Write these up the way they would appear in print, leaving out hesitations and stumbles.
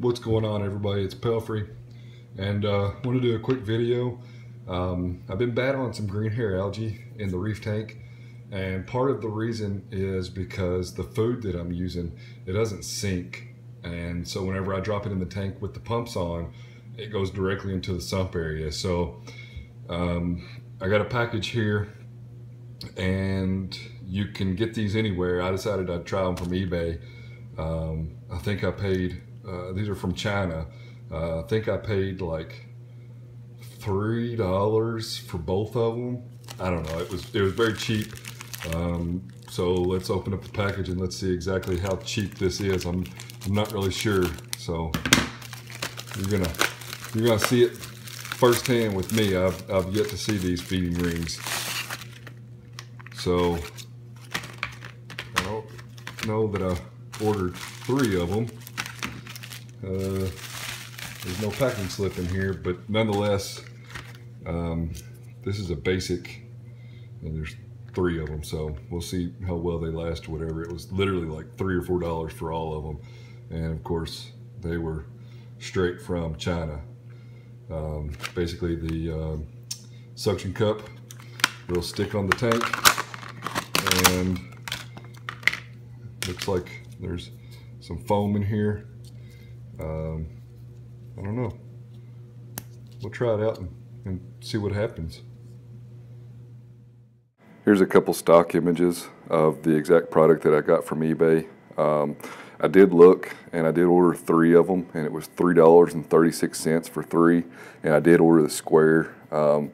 What's going on, everybody? It's Pelfrey, and want to do a quick video. I've been battling some green hair algae in the reef tank, and part of the reason is because the food that I'm using, it doesn't sink, and so whenever I drop it in the tank with the pumps on, it goes directly into the sump area. So I got a package here, and you can get these anywhere. I decided I'd try them from eBay. I think I paid, these are from China. I think I paid like $3 for both of them. I don't know, it was very cheap. So let's open up the package and let's see exactly how cheap this is. I'm not really sure. So you're gonna see it firsthand with me. I've yet to see these feeding rings. So I don't know that I ordered 3 of them. There's no packing slip in here, but nonetheless, this is a basic, and there's 3 of them, so we'll see how well they last or whatever. It was literally like $3 or $4 for all of them, and of course they were straight from China. Basically the suction cup will stick on the tank, and looks like there's some foam in here. I don't know. We'll try it out and see what happens. Here's a couple stock images of the exact product that I got from eBay. I did look, and I did order 3 of them, and it was $3.36 for 3, and I did order the square. I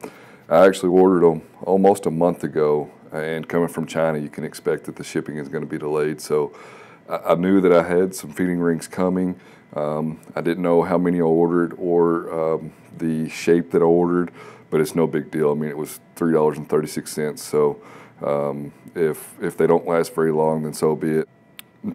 actually ordered them almost a month ago, and coming from China, you can expect that the shipping is going to be delayed. So I knew that I had some feeding rings coming. I didn't know how many I ordered or the shape that I ordered, but it's no big deal. I mean, it was $3.36, so if they don't last very long, then so be it.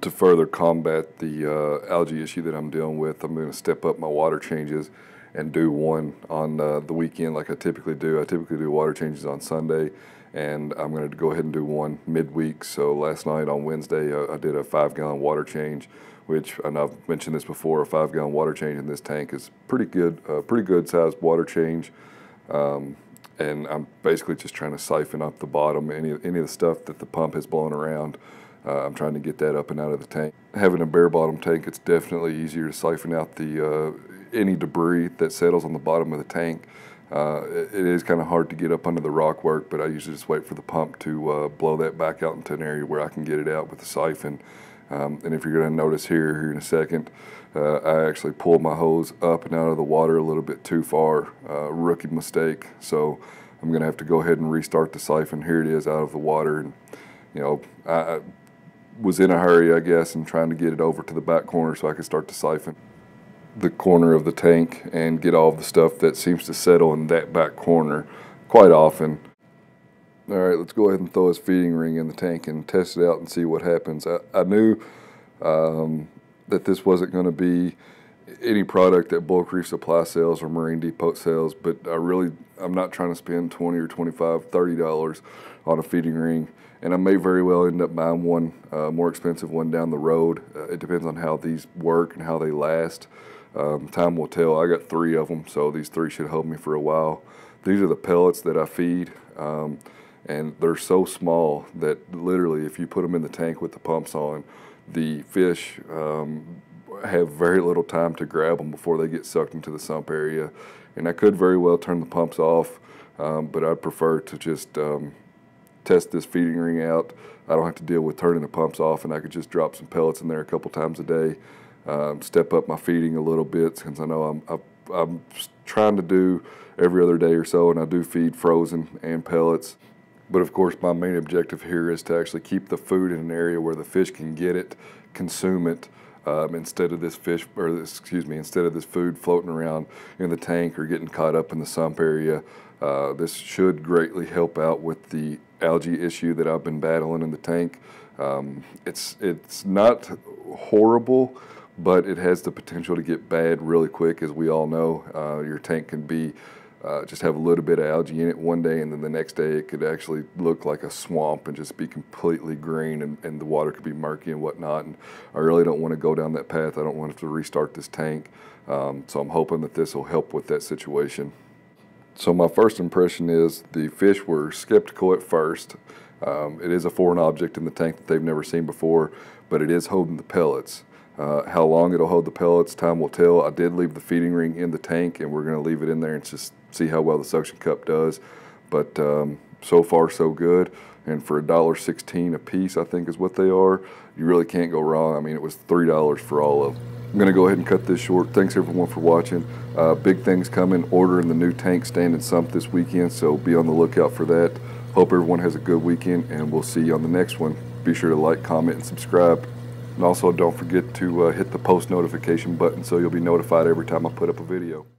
To further combat the algae issue that I'm dealing with, I'm going to step up my water changes and do one on the weekend like I typically do. I typically do water changes on Sunday, and I'm going to go ahead and do one midweek. So last night on Wednesday, I did a 5-gallon water change, which, and I've mentioned this before, a 5-gallon water change in this tank is pretty good sized water change. And I'm basically just trying to siphon up the bottom, any of the stuff that the pump has blown around. I'm trying to get that up and out of the tank. Having a bare bottom tank, it's definitely easier to siphon out the any debris that settles on the bottom of the tank. It is kind of hard to get up under the rock work, but I usually just wait for the pump to blow that back out into an area where I can get it out with the siphon. And if you're going to notice here in a second, I actually pulled my hose up and out of the water a little bit too far. Rookie mistake. So I'm going to have to go ahead and restart the siphon. Here it is out of the water. And you know, I was in a hurry, I guess, and trying to get it over to the back corner so I could start to siphon the corner of the tank and get all of the stuff that seems to settle in that back corner quite often. All right, let's go ahead and throw his feeding ring in the tank and test it out and see what happens. I knew that this wasn't going to be any product that Bulk Reef Supply sells or Marine Depot sells, but I'm not trying to spend $20 or $25, $30 on a feeding ring, and I may very well end up buying one, more expensive one down the road. It depends on how these work and how they last. Time will tell. I got 3 of them, so these 3 should hold me for a while. These are the pellets that I feed, and they're so small that literally if you put them in the tank with the pumps on, the fish have very little time to grab them before they get sucked into the sump area. And I could very well turn the pumps off, but I'd prefer to just test this feeding ring out. I don't have to deal with turning the pumps off, and I could just drop some pellets in there a couple times a day. Step up my feeding a little bit, since I know I'm trying to do every other day or so, and I do feed frozen and pellets. But of course, my main objective here is to actually keep the food in an area where the fish can get it, consume it, instead of this food floating around in the tank or getting caught up in the sump area. This should greatly help out with the algae issue that I've been battling in the tank. It's not horrible, but it has the potential to get bad really quick. As we all know, your tank can be just have a little bit of algae in it one day, and then the next day it could actually look like a swamp and just be completely green, and the water could be murky and whatnot. And I really don't want to go down that path. I don't want to restart this tank. So I'm hoping that this will help with that situation. So my first impression is the fish were skeptical at first. It is a foreign object in the tank that they've never seen before, but it is holding the pellets. How long it'll hold the pellets, time will tell. I did leave the feeding ring in the tank, and we're going to leave it in there and just see how well the suction cup does. But so far so good, and for $1.16 a piece, I think is what they are, you really can't go wrong. I mean, it was $3 for all of them. I'm going to go ahead and cut this short. Thanks everyone for watching. Big things coming, ordering the new tank stand and sump this weekend, so be on the lookout for that. Hope everyone has a good weekend, and we'll see you on the next one. Be sure to like, comment, and subscribe. And also don't forget to hit the post notification button so you'll be notified every time I put up a video.